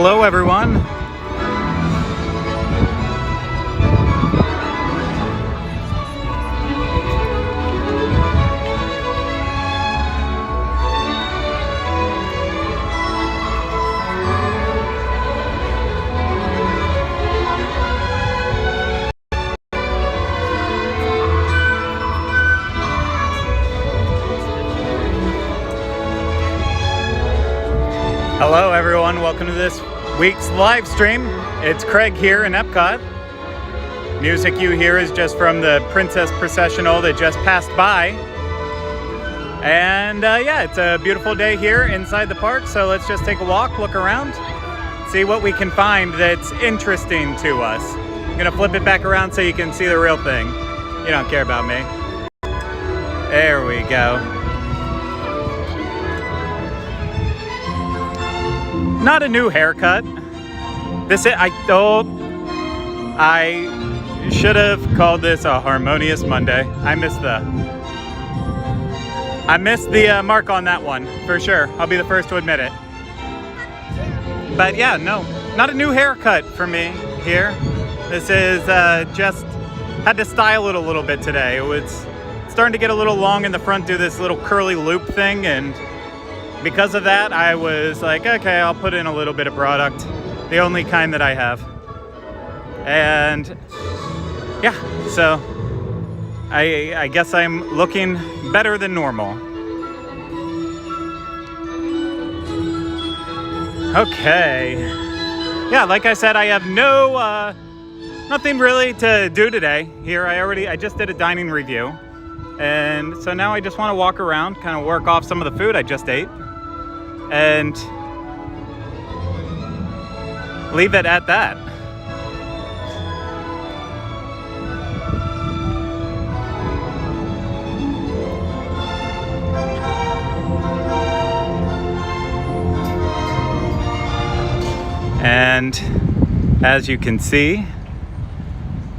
Hello everyone. Hello everyone, welcome to this week's live stream. It's Craig here in EPCOT. Music you hear is just from the Princess Processional that just passed by. And yeah, it's a beautiful day here inside the park, so let's just take a walk, look around, see what we can find that's interesting to us. I'm gonna flip it back around so you can see the real thing. You don't care about me. There we go. Not a new haircut. I should have called this a harmonious Monday. I missed the mark on that one for sure. I'll be the first to admit it. But yeah, no, not a new haircut for me here. This is just had to style it a little bit today. It was starting to get a little long in the front, do this little curly loop thing, and because of that, I was like, okay, I'll put in a little bit of product, the only kind that I have. And yeah, so I guess I'm looking better than normal. Okay. Yeah, like I said, I have nothing really to do today here. I just did a dining review. And so now I just want to walk around, kind of work off some of the food I just ate. And leave it at that. And as you can see,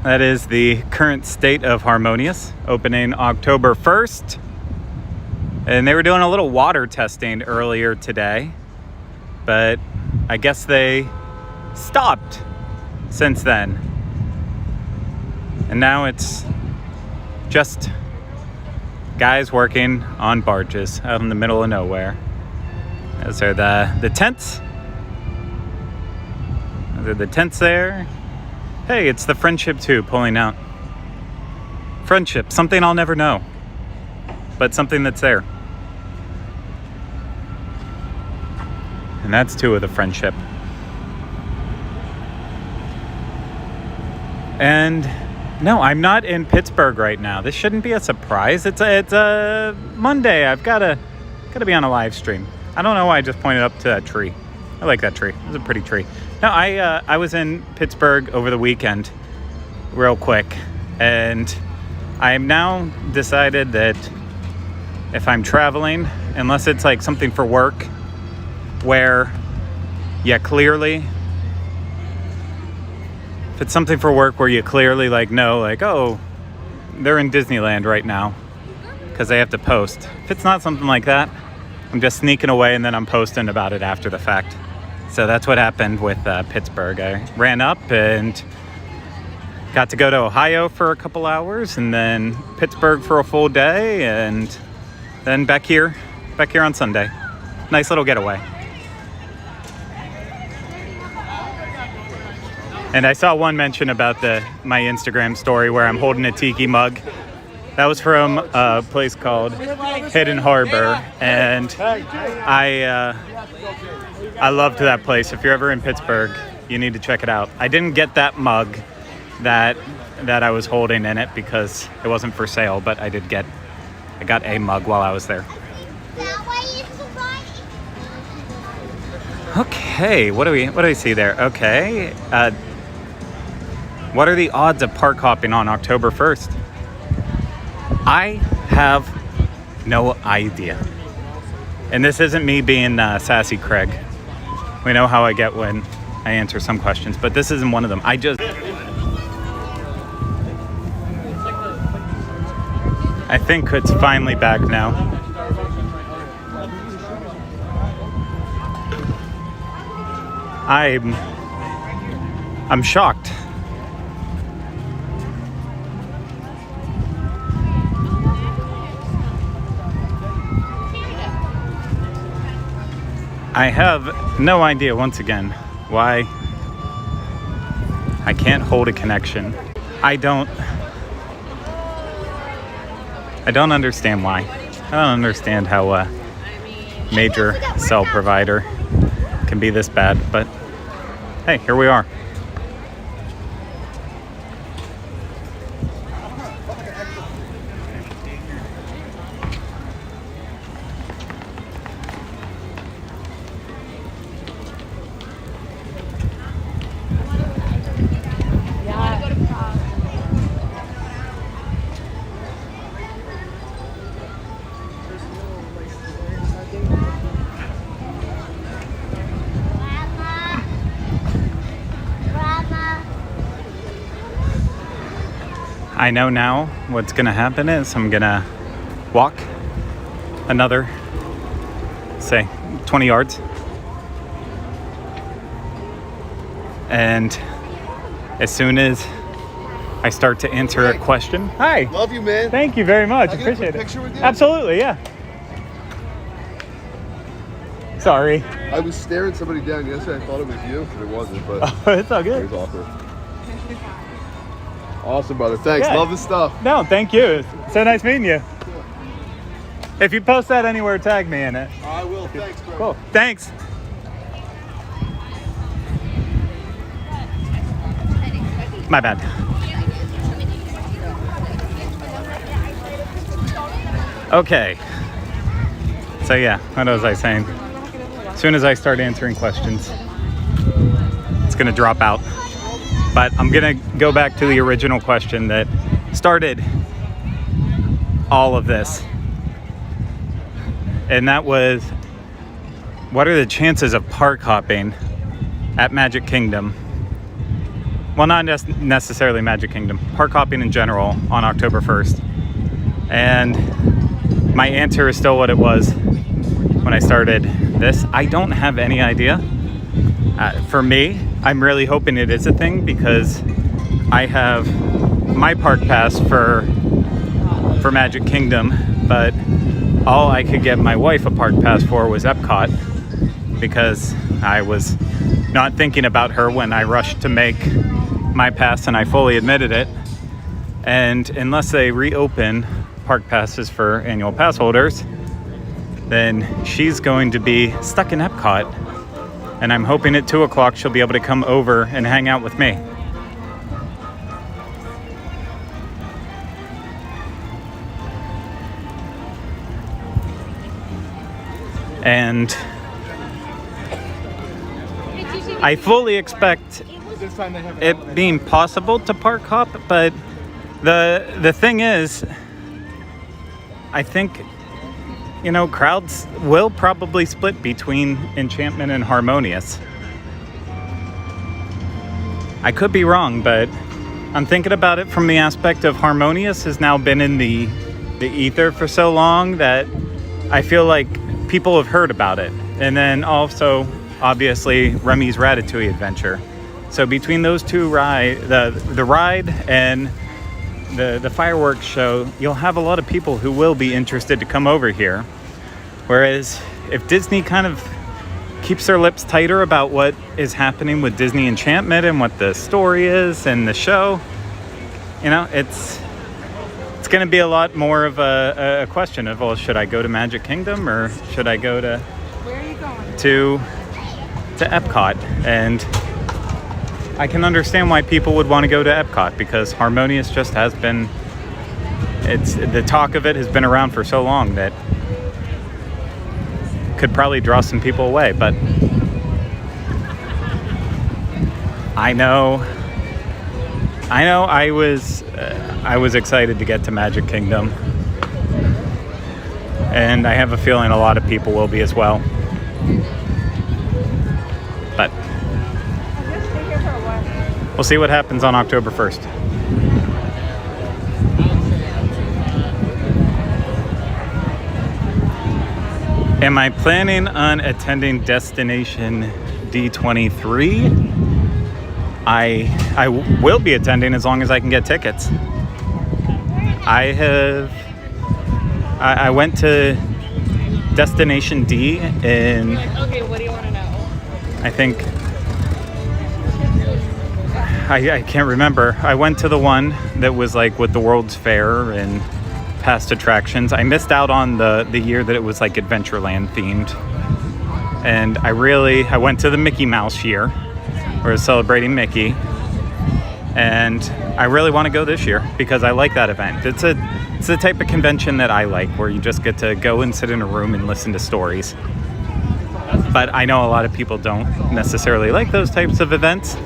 that is the current state of Harmonious, opening October 1st. And they were doing a little water testing earlier today, but I guess they stopped since then. And now it's just guys working on barges out in the middle of nowhere. Those are the tents. Those are the tents there. Hey, it's the Friendship 2 pulling out. Friendship, something I'll never know, but something that's there. And that's 2 of the Friendship. And no, I'm not in Pittsburgh right now. This shouldn't be a surprise. It's a Monday. I've gotta be on a live stream. I don't know why I just pointed up to that tree. I like that tree. It was a pretty tree. No, I was in Pittsburgh over the weekend, real quick, and I've now decided that if I'm traveling, unless it's like something for work, where you clearly, if it's something for work where you clearly like know, like, oh, they're in Disneyland right now because they have to post. If it's not something like that, I'm just sneaking away and then I'm posting about it after the fact. So that's what happened with Pittsburgh. I ran up and got to go to Ohio for a couple hours, and then Pittsburgh for a full day, and then back here on Sunday. Nice little getaway. And I saw one mention about my Instagram story where I'm holding a tiki mug. That was from a place called Hidden Harbor, and I loved that place. If you're ever in Pittsburgh, you need to check it out. I didn't get that mug that I was holding in it because it wasn't for sale, but I got a mug while I was there. Okay, what do we see there? Okay, what are the odds of park hopping on October 1st? I have no idea. And this isn't me being sassy Craig. We know how I get when I answer some questions, but this isn't one of them. I think it's finally back now. I'm shocked. I have no idea, once again, why I can't hold a connection. I don't understand why. I don't understand how a major cell provider can be this bad, but hey, here we are. I know now what's gonna happen is I'm gonna walk another, say, 20 yards. And as soon as I start to answer a question. Hi. Love you, man. Thank you very much. Can I get Appreciate a quick it. picture with you? Absolutely, yeah. Sorry. I was staring somebody down yesterday. I thought it was you, but it wasn't. But It's all good. it was awkward. Awesome, brother. Thanks. Yeah. Love the stuff. No, thank you. It's so nice meeting you. If you post that anywhere, tag me in it. I will. Thanks, bro. Cool. Thanks. My bad. Okay. So yeah, what was I saying? As soon as I start answering questions, it's gonna drop out. But I'm gonna go back to the original question that started all of this. And that was, what are the chances of park hopping at Magic Kingdom? Well, not necessarily Magic Kingdom, park hopping in general on October 1st. And my answer is still what it was when I started this. I don't have any idea. For me, I'm really hoping it is a thing because I have my park pass for Magic Kingdom, but all I could get my wife a park pass for was EPCOT because I was not thinking about her when I rushed to make my pass, and I fully admitted it. And unless they reopen park passes for annual pass holders, then she's going to be stuck in EPCOT. And I'm hoping at 2 o'clock she'll be able to come over and hang out with me. And I fully expect it being possible to park hop, but the thing is, I think, you know, crowds will probably split between Enchantment and Harmonious. I could be wrong, but I'm thinking about it from the aspect of Harmonious has now been in the ether for so long that I feel like people have heard about it. And then also, obviously, Remy's Ratatouille Adventure. So between those two the ride and the fireworks show, you'll have a lot of people who will be interested to come over here. Whereas if Disney kind of keeps their lips tighter about what is happening with Disney Enchantment and what the story is and the show, you know, it's going to be a lot more of a question of, well, should I go to Magic Kingdom or should I go to Where are you going? to EPCOT? And I can understand why people would want to go to EPCOT because Harmonious just has been, the talk of it has been around for so long that could probably draw some people away. But I know I was excited to get to Magic Kingdom, and I have a feeling a lot of people will be as well. But we'll see what happens on October 1st. Am I planning on attending Destination D23. I will be attending as long as I can get tickets. I went to Destination D in, Okay, what do you want to know? I think, I can't remember. I went to the one that was like with the World's Fair and past attractions. I missed out on the year that it was like Adventureland themed. And I went to the Mickey Mouse year. We're celebrating Mickey. And I really want to go this year because I like that event. It's the type of convention that I like, where you just get to go and sit in a room and listen to stories. But I know a lot of people don't necessarily like those types of events.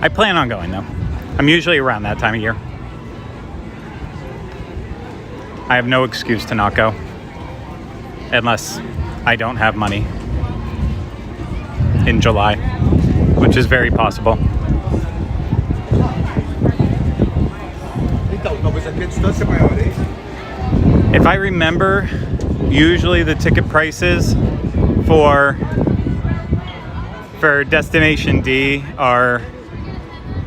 I plan on going though. I'm usually around that time of year. I have no excuse to not go. Unless I don't have money in July, which is very possible. If I remember, usually the ticket prices for Destination D are,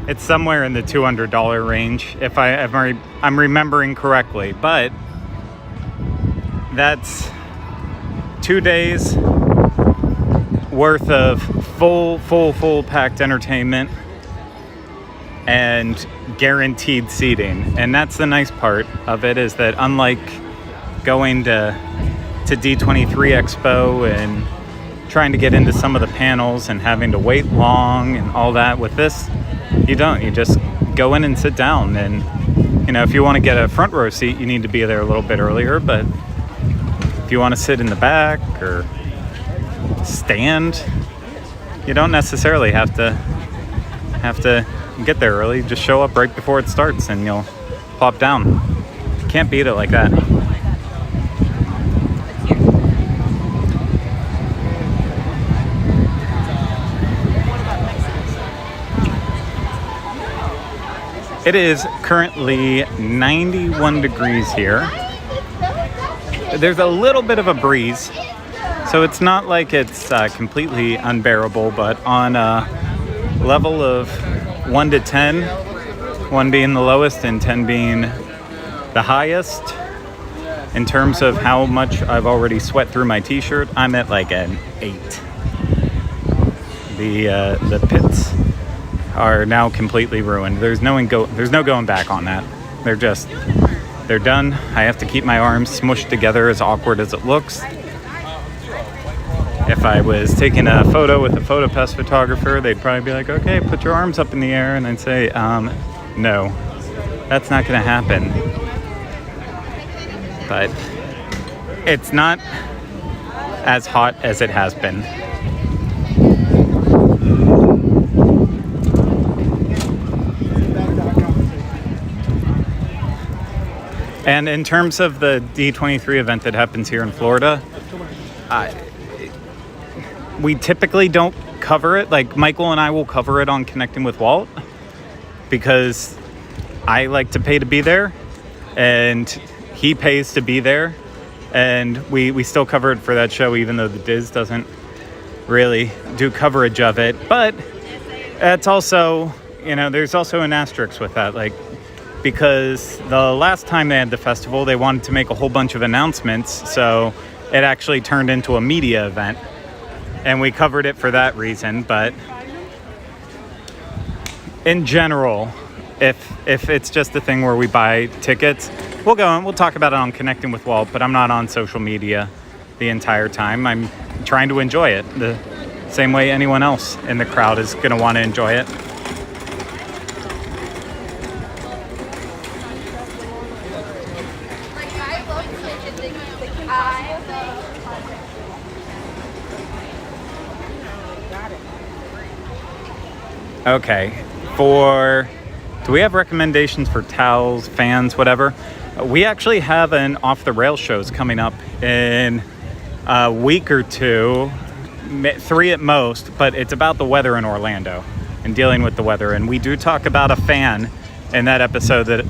it's somewhere in the $200 range, if I'm remembering correctly. But that's 2 days worth of full packed entertainment and guaranteed seating. And that's the nice part of it, is that unlike going to D23 Expo and trying to get into some of the panels and having to wait long and all that, with this, you don't. You just go in and sit down. And, you know, if you want to get a front row seat, you need to be there a little bit earlier. But if you want to sit in the back or stand, you don't necessarily have to get there early. Just show up right before it starts and you'll plop down. Can't beat it like that. It is currently 91 degrees here. There's a little bit of a breeze, so it's not like it's completely unbearable, but on a level of 1 to 10, 1 being the lowest and 10 being the highest, in terms of how much I've already sweat through my t-shirt, I'm at like an 8. The pits are now completely ruined. There's no going back on that. They're done. I have to keep my arms smushed together, as awkward as it looks. If I was taking a photo with a PhotoPass photographer, they'd probably be like, okay, put your arms up in the air. And I'd say, no, that's not gonna happen. But it's not as hot as it has been. And in terms of the D23 event that happens here in Florida, we typically don't cover it. Like, Michael and I will cover it on Connecting with Walt, because I like to pay to be there and he pays to be there, and we still cover it for that show, even though the DIS doesn't really do coverage of it. But that's also, you know, there's also an asterisk with that, like, because the last time they had the festival, they wanted to make a whole bunch of announcements, so it actually turned into a media event, and we covered it for that reason. But in general, if it's just a thing where we buy tickets, we'll go and we'll talk about it on Connecting with Walt, but I'm not on social media the entire time. I'm trying to enjoy it the same way anyone else in the crowd is going to want to enjoy it. Okay, for Do we have recommendations for towels, fans, whatever? We actually have an Off the Rails shows coming up in a week or two, 3 at most, but it's about the weather in Orlando and dealing with the weather. And we do talk about a fan in that episode that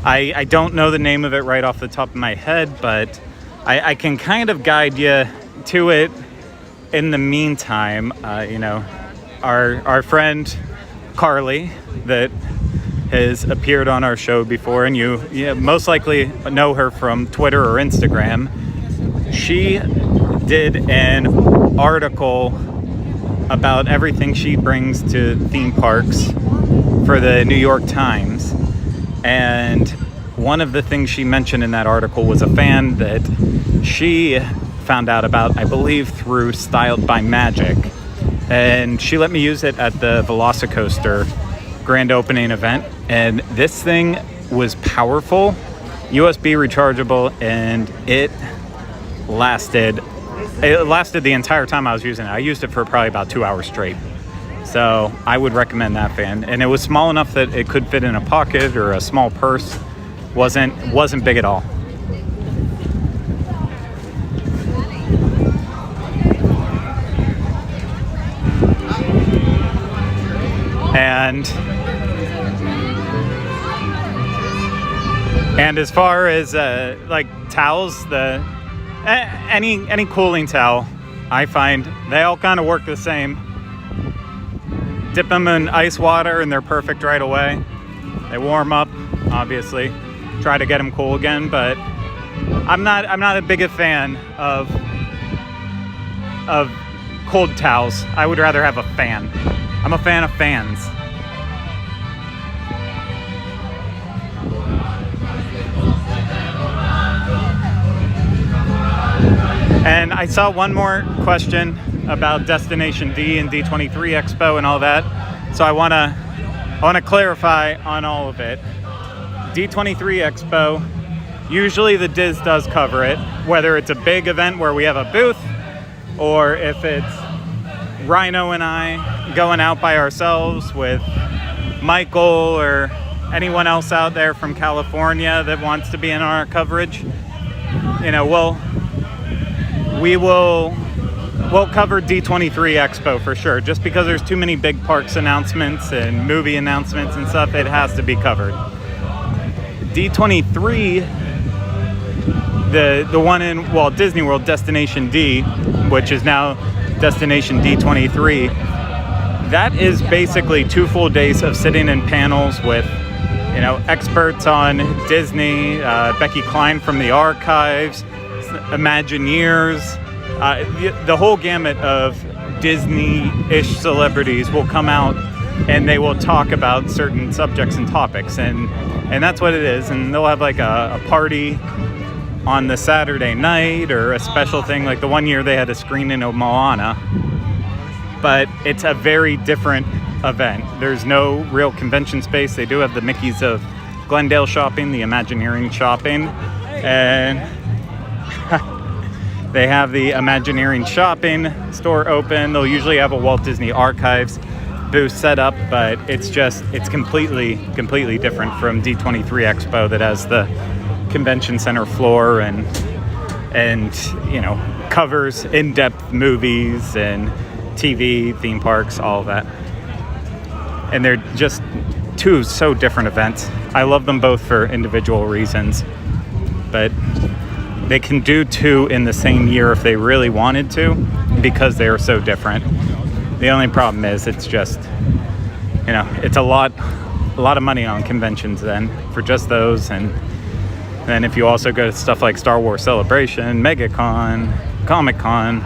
I don't know the name of it right off the top of my head, but I can kind of guide you to it in the meantime. Our friend Carly that has appeared on our show before, and you most likely know her from Twitter or Instagram. She did an article about everything she brings to theme parks for the New York Times. And one of the things she mentioned in that article was a fan that she found out about, I believe, through Styled by Magic. And she let me use it at the Velocicoaster grand opening event. And this thing was powerful, USB rechargeable, and it lasted the entire time I was using it. I used it for probably about 2 hours straight. So I would recommend that fan. And it was small enough that it could fit in a pocket or a small purse. Wasn't big at all. And as far as like towels, any cooling towel, I find they all kind of work the same. Dip them in ice water and they're perfect right away. They warm up, obviously. Try to get them cool again, but I'm not a big a fan of cold towels. I would rather have a fan. I'm a fan of fans. And I saw one more question about Destination D and D23 Expo and all that. So I want to clarify on all of it. D23 Expo, usually the DIS does cover it, whether it's a big event where we have a booth or if it's Rhino and I going out by ourselves with Michael or anyone else out there from California that wants to be in our coverage. We'll cover D23 Expo for sure. Just because there's too many big parks announcements and movie announcements and stuff, it has to be covered. D23, the one in Walt Disney World, Destination D, which is now Destination D23, that is basically 2 full days of sitting in panels with, experts on Disney, Becky Klein from the archives, Imagineers, the whole gamut of Disney-ish celebrities will come out and they will talk about certain subjects and topics, and that's what it is. And they'll have like a party on the Saturday night or a special thing, like the one year they had a screening of Moana, but it's a very different event. There's no real convention space. They do have the Mickeys of Glendale shopping, the Imagineering shopping, and they have the Imagineering shopping store open. They'll usually have a Walt Disney Archives booth set up, but it's completely different from D23 Expo that has the convention center floor and covers in-depth movies and TV, theme parks, all of that. And they're just 2 so different events. I love them both for individual reasons, but they can do 2 in the same year if they really wanted to, because they are so different. The only problem is it's just, it's a lot of money on conventions then for just those. And then if you also go to stuff like Star Wars Celebration, MegaCon, Comic-Con,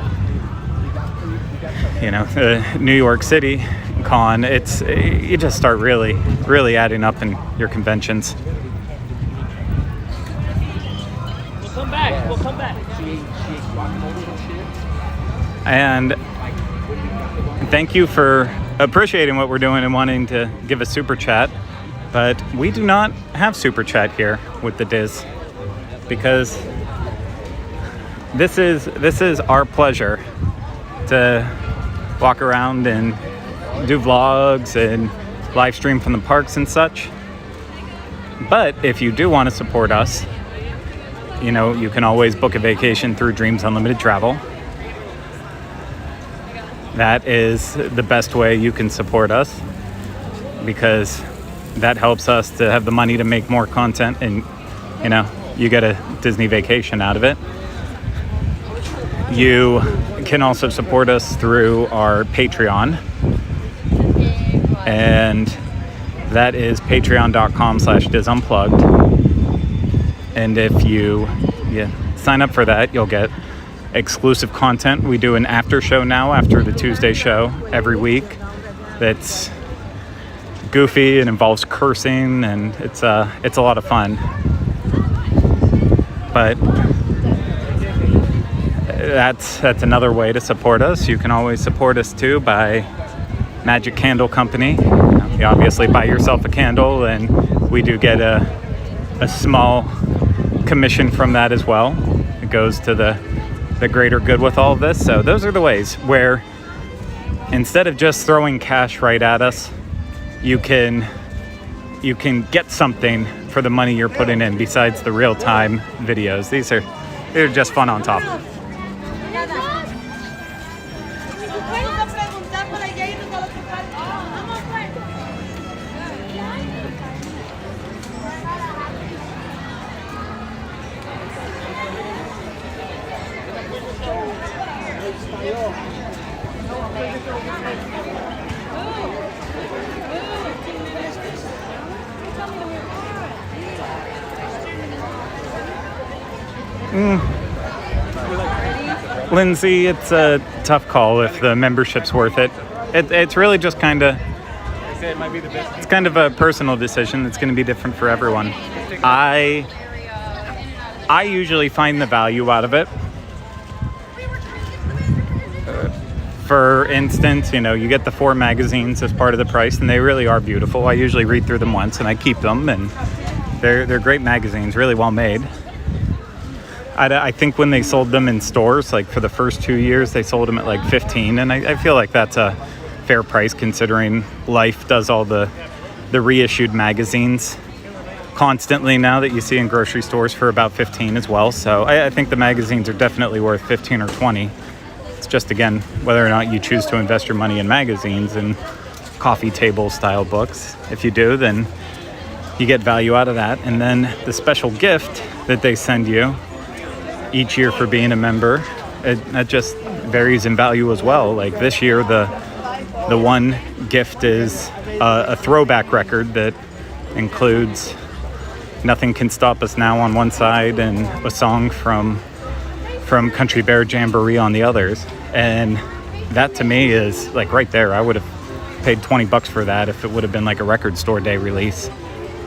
New York City Con, you just start really adding up in your conventions. We'll come back. And thank you for appreciating what we're doing and wanting to give a super chat. But we do not have super chat here with the DIS, because this is our pleasure to walk around and do vlogs and live stream from the parks and such. But if you do want to support us, you know, you can always book a vacation through Dreams Unlimited Travel. That is the best way you can support us, because that helps us to have the money to make more content, and, you know, you get a Disney vacation out of it. You can also support us through our Patreon, and that is patreon.com/DIS Unplugged. And if you sign up for that, you'll get exclusive content. We do an after show now after the Tuesday show every week that's goofy and involves cursing, and it's a lot of fun. But that's another way to support us. You can always support us too by Magic Candle Company. You obviously buy yourself a candle, and we do get a small commission from that as well. It goes to the greater good with all of this. So those are the ways where, instead of just throwing cash right at us, you can get something for the money you're putting in besides the real-time videos. They're just fun on top. Lindsay, it's a tough call if the membership's worth it. It's really just kind of, it's kind of a personal decision. It's going to be different for everyone. I usually find the value out of it. For instance, you know, you get the 4 magazines as part of the price, and they really are beautiful. I usually read through them once, and I keep them, and they're great magazines, really well made. I think when they sold them in stores, like for the first 2 years, they sold them at like $15, and I feel like that's a fair price considering Life does all the reissued magazines constantly now that you see in grocery stores for about $15 as well. So I think the magazines are definitely worth $15 or $20. It's just, again, whether or not you choose to invest your money in magazines and coffee table style books. If you do, then you get value out of that. And then the special gift that they send you each year for being a member, that just varies in value as well. Like this year, the one gift is a throwback record that includes Nothing Can Stop Us Now on one side and a song from Country Bear Jamboree on the others. And that to me is like right there. I would have paid $20 for that if it would have been like a record store day release.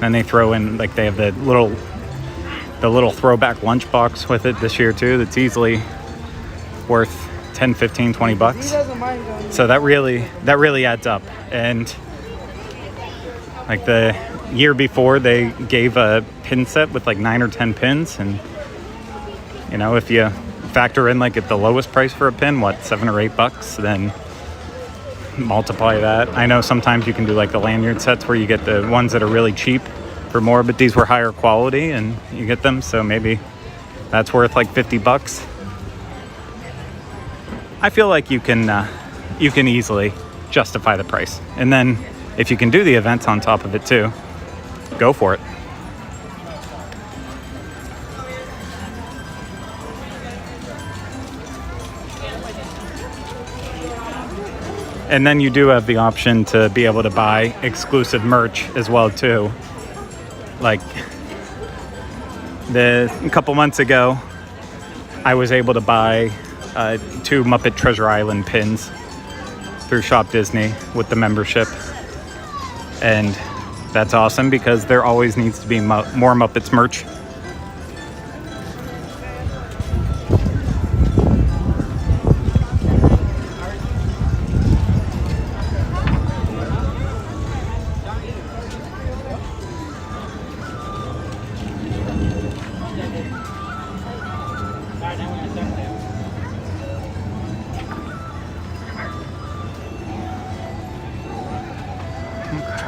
And they throw in, like, they have the little throwback lunchbox with it this year too, that's easily worth $10, $15, $20. So that really adds up. And like the year before, they gave a pin set with like 9 or 10 pins, and you know, if you factor in like at the lowest price for a pin, $7 or $8, then multiply that. I know sometimes you can do like the lanyard sets where you get the ones that are really cheap for more, but these were higher quality and you get them, so maybe that's worth like $50. I feel like you can easily justify the price. And then if you can do the events on top of it too, go for it. And then you do have the option to be able to buy exclusive merch as well too. Like a couple months ago, I was able to buy 2 Muppet Treasure Island pins through Shop Disney with the membership. And that's awesome because there always needs to be more Muppets merch.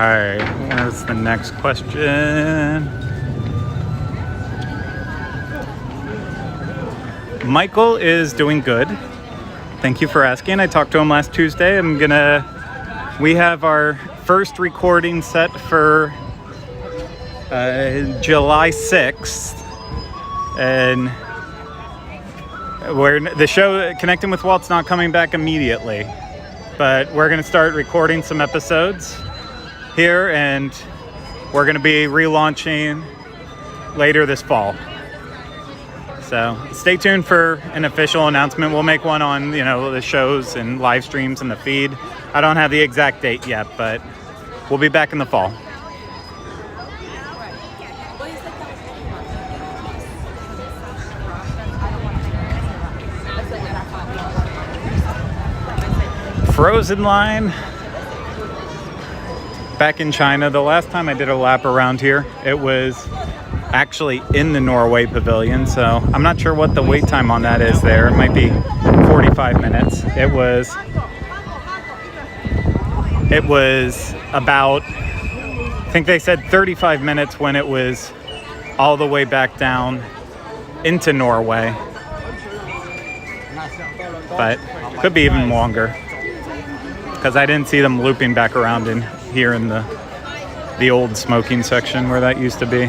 Okay, where's the next question? Michael is doing good. Thank you for asking. I talked to him last Tuesday. We have our first recording set for July 6th. And the show Connecting with Walt's not coming back immediately. But we're going to start recording some episodes here, and we're going to be relaunching later this fall. So stay tuned for an official announcement. We'll make one on, the shows and live streams and the feed. I don't have the exact date yet, but we'll be back in the fall. Frozen line. Back in China, the last time I did a lap around here, it was actually in the Norway pavilion, so I'm not sure what the wait time on that is there. It might be 45 minutes. It was about, I think they said 35 minutes when it was all the way back down into Norway, but could be even longer because I didn't see them looping back around in here in the old smoking section where that used to be.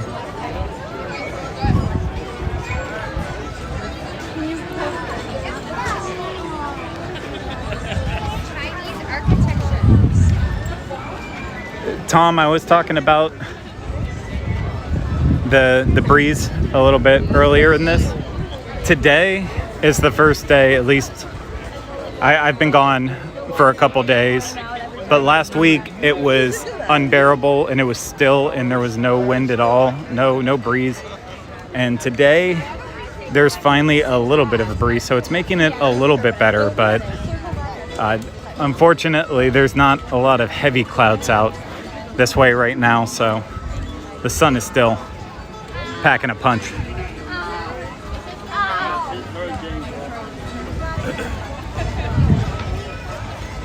Tom, I was talking about the breeze a little bit earlier in this. Today is the first day, at least I've been gone for a couple days, but last week it was unbearable and it was still and there was no wind at all, no breeze. And today there's finally a little bit of a breeze, so it's making it a little bit better, but unfortunately there's not a lot of heavy clouds out this way right now, so the sun is still packing a punch.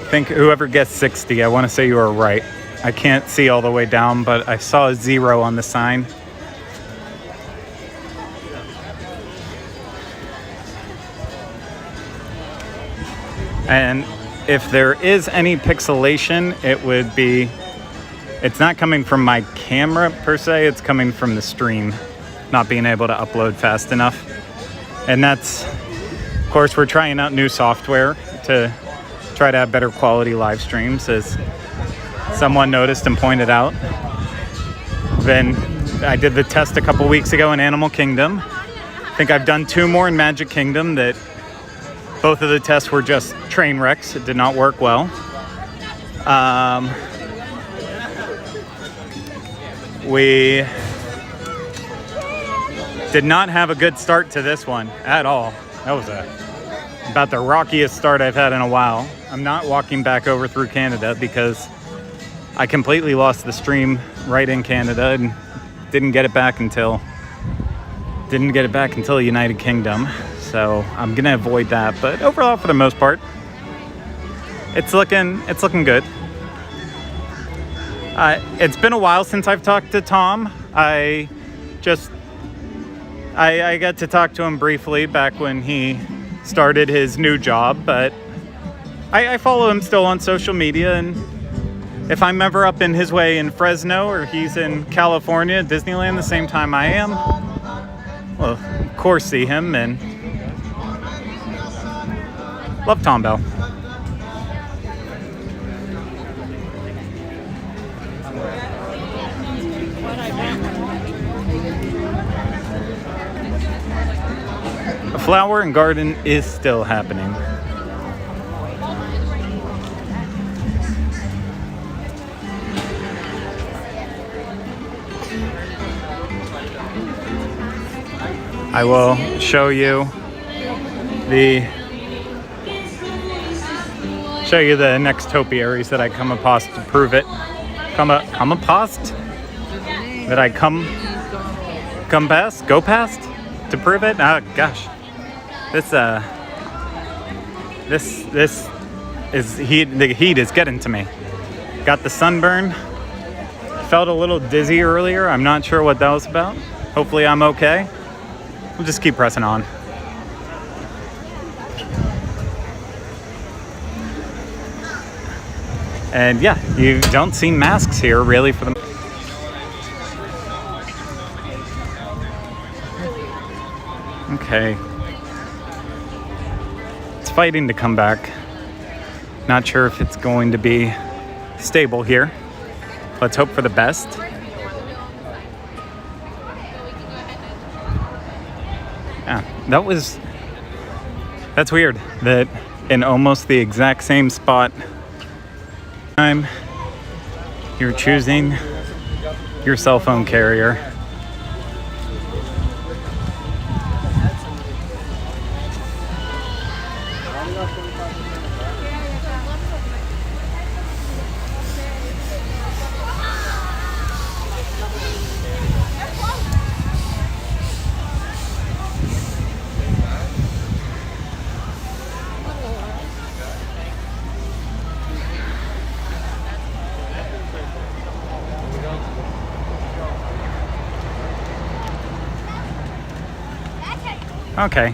I think whoever gets 60, I want to say you are right. I can't see all the way down, but I saw a 0 on the sign. And if there is any pixelation, it's not coming from my camera per se, it's coming from the stream not being able to upload fast enough. And that's, of course, we're trying out new software to try to have better quality live streams, as someone noticed and pointed out. Then I did the test a couple weeks ago in Animal Kingdom. I think I've done 2 more in Magic Kingdom that both of the tests were just train wrecks. It did not work well. We did not have a good start to this one at all. That was about the rockiest start I've had in a while. I'm not walking back over through Canada because I completely lost the stream right in Canada and didn't get it back until United Kingdom. So I'm gonna avoid that. But overall, for the most part, it's looking good. It's been a while since I've talked to Tom. I got to talk to him briefly back when he started his new job, but I follow him still on social media, and if I'm ever up in his way in Fresno or he's in California, Disneyland, the same time I am, well, of course see him, and love Tom Bell. A flower and garden is still happening. I will show you the next topiaries that I come upon to prove it. Go past to prove it. Oh gosh, the heat is getting to me. Got the Sunburn, felt a little dizzy earlier. I'm not sure what that was about. Hopefully I'm okay. We'll just keep pressing on. And yeah, you don't see masks here really for the... Okay. It's fighting to come back. Not sure if it's going to be stable here. Let's hope for the best. Yeah, that's weird that in almost the exact same spot you're choosing your cell phone carrier. Okay,